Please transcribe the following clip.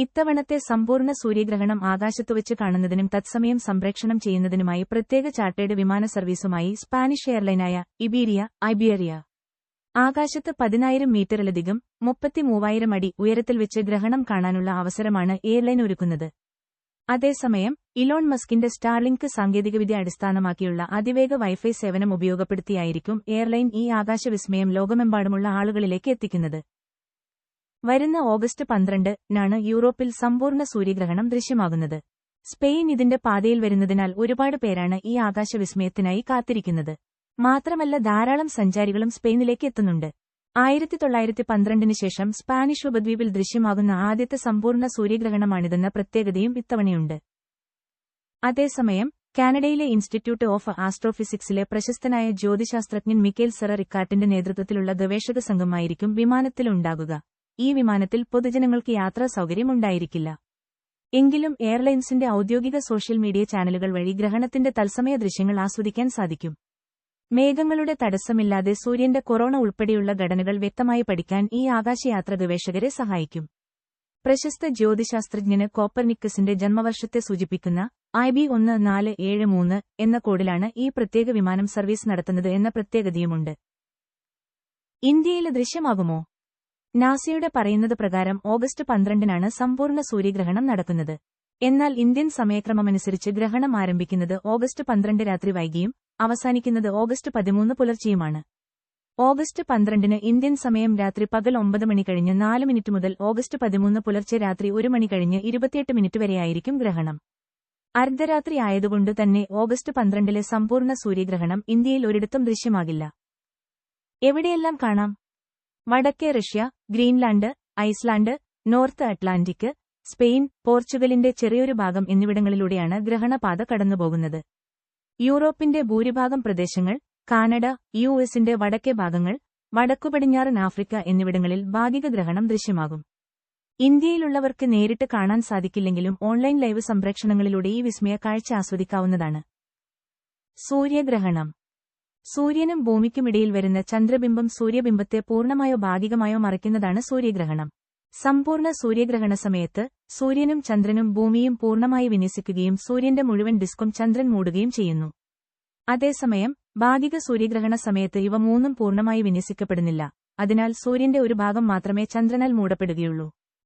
ഇത്തവണത്തെ സമ്പൂർണ്ണ സൂര്യഗ്രഹണം ആകാശത്തുവച്ച് കാണുന്നതിനും തത്സമയം സംപ്രേക്ഷണം ചെയ്യുന്നതിനുമായി പ്രത്യേക ചാർട്ടേഡ് വിമാന സർവീസുമായി സ്പാനിഷ് എയർലൈനായ ഇബീരിയ ആകാശത്ത് 10,000 മീറ്ററിലധികം 33,000 അടി ഉയരത്തിൽ വെച്ച് ഗ്രഹണം കാണാനുള്ള അവസരമാണ് എയർലൈൻ ഒരുക്കുന്നത്. അതേസമയം ഇലോൺ മസ്കിന്റെ സ്റ്റാർലിങ്ക് സാങ്കേതികവിദ്യ അടിസ്ഥാനമാക്കിയുള്ള അതിവേഗ വൈഫൈ സേവനം ഉപയോഗപ്പെടുത്തിയായിരിക്കും എയർലൈൻ ഈ ആകാശവിസ്മയം ലോകമെമ്പാടുമുള്ള ആളുകളിലേക്ക് എത്തിക്കുന്നത്. വരുന്ന ഓഗസ്റ്റ് 12-നാണ് യൂറോപ്പിൽ സമ്പൂർണ്ണ സൂര്യഗ്രഹണം ദൃശ്യമാകുന്നത്. സ്പെയിൻ ഇതിന്റെ പാതയിൽ വരുന്നതിനാൽ ഒരുപാട് പേരാണ് ഈ ആകാശവിസ്മയത്തിനായി കാത്തിരിക്കുന്നത്. മാത്രമല്ല ധാരാളം സഞ്ചാരികളും സ്പെയിനിലേക്ക് എത്തുന്നുണ്ട്. 1912 ശേഷം സ്പാനിഷ് ഉപദ്വീപിൽ ദൃശ്യമാകുന്ന ആദ്യത്തെ സമ്പൂർണ്ണ സൂര്യഗ്രഹണമാണിതെന്ന പ്രത്യേകതയും ഇത്തവണയുണ്ട്. അതേസമയം കാനഡയിലെ ഇൻസ്റ്റിറ്റ്യൂട്ട് ഓഫ് ആസ്ട്രോഫിസിക്സിലെ പ്രശസ്തനായ ജ്യോതിശാസ്ത്രജ്ഞൻ മിക്കേൽ സെറ റിക്കാർട്ടിന്റെ നേതൃത്വത്തിലുള്ള ഗവേഷക സംഘമായിരിക്കും വിമാനത്തിലുണ്ടാകുക. ഈ വിമാനത്തിൽ പൊതുജനങ്ങൾക്ക് യാത്രാ സൗകര്യം ഉണ്ടായിരിക്കില്ല. എങ്കിലും എയർലൈൻസിന്റെ ഔദ്യോഗിക സോഷ്യൽ മീഡിയ ചാനലുകൾ വഴി ഗ്രഹണത്തിന്റെ തത്സമയ ദൃശ്യങ്ങൾ ആസ്വദിക്കാൻ സാധിക്കും. മേഘങ്ങളുടെ തടസ്സമില്ലാതെ സൂര്യന്റെ കൊറോണ ഉൾപ്പെടെയുള്ള ഘടനകൾ വ്യക്തമായി പഠിക്കാൻ ഈ ആകാശയാത്ര ഗവേഷകരെ സഹായിക്കും. പ്രശസ്ത ജ്യോതിശാസ്ത്രജ്ഞന് കോപ്പർനിക്കസിന്റെ ജന്മവർഷത്തെ സൂചിപ്പിക്കുന്ന IB 1473 എന്ന കോഡിലാണ് ഈ പ്രത്യേക വിമാനം സർവീസ് നടത്തുന്നത് എന്ന പ്രത്യേകതയുമുണ്ട്. ഇന്ത്യയിൽ ദൃശ്യമാകുമോ? നാസയുടെ പറയുന്നത് പ്രകാരം ഓഗസ്റ്റ് 12-നാണ് സമ്പൂർണ്ണ സൂര്യഗ്രഹണം നടക്കുന്നത്. എന്നാൽ ഇന്ത്യൻ സമയക്രമമനുസരിച്ച് ഗ്രഹണം ആരംഭിക്കുന്നത് ഓഗസ്റ്റ് 12 രാത്രി വൈകിയും അവസാനിക്കുന്നത് ഓഗസ്റ്റ് 13 പുലർച്ചെയുമാണ്. ഓഗസ്റ്റ് 12-ന് ഇന്ത്യൻ സമയം രാത്രി പകൽ 9 മണി കഴിഞ്ഞ് 4 മിനിറ്റ് മുതൽ ഓഗസ്റ്റ് 13 പുലർച്ചെ രാത്രി 1 മണി കഴിഞ്ഞ് 28 മിനിറ്റ് വരെയായിരിക്കും ഗ്രഹണം. അർദ്ധരാത്രി ആയതുകൊണ്ട് തന്നെ ഓഗസ്റ്റ് 12-ലെ സമ്പൂർണ്ണ സൂര്യഗ്രഹണം ഇന്ത്യയിൽ ഒരിടത്തും ദൃശ്യമാകില്ല. എവിടെയെല്ലാം കാണാം? വടക്കേ Russia, Greenland, Iceland, North Atlantic, Spain, പോർച്ചുഗലിന്റെ ചെറിയൊരു ഭാഗം എന്നിവിടങ്ങളിലൂടെയാണ് ഗ്രഹണപാത കടന്നുപോകുന്നത്. യൂറോപ്പിന്റെ ഭൂരിഭാഗം പ്രദേശങ്ങൾ, കാനഡ, US-ന്റെ വടക്കേ ഭാഗങ്ങൾ, വടക്കുപടിഞ്ഞാറൻ ആഫ്രിക്ക എന്നിവിടങ്ങളിൽ ഭാഗിക ഗ്രഹണം ദൃശ്യമാകും. ഇന്ത്യയിലുള്ളവർക്ക് നേരിട്ട് കാണാൻ സാധിക്കില്ലെങ്കിലും ഓൺലൈൻ ലൈവ് സംപ്രേക്ഷണങ്ങളിലൂടെ ഈ വിസ്മയ കാഴ്ച ആസ്വദിക്കാവുന്നതാണ്. സൂര്യഗ്രഹണം. സൂര്യനും ഭൂമിക്കുമിടയിൽ വരുന്ന ചന്ദ്രബിംബം സൂര്യബിംബത്തെ പൂർണ്ണമായോ ഭാഗികമായോ മറയ്ക്കുന്നതാണ് സൂര്യഗ്രഹണം. സമ്പൂർണ്ണ സൂര്യഗ്രഹണ സമയത്ത് സൂര്യനും ചന്ദ്രനും ഭൂമിയും പൂർണ്ണമായി വിന്യസിക്കുകയും സൂര്യന്റെ മുഴുവൻ ഡിസ്കും ചന്ദ്രൻ മൂടുകയും ചെയ്യുന്നു. അതേസമയം ഭാഗിക സൂര്യഗ്രഹണ സമയത്ത് ഇവ മൂന്നും പൂർണ്ണമായി വിന്യസിക്കപ്പെടുന്നില്ല. അതിനാൽ സൂര്യന്റെ ഒരു ഭാഗം മാത്രമേ ചന്ദ്രനാൽ മൂടപ്പെടുകയുള്ളൂ.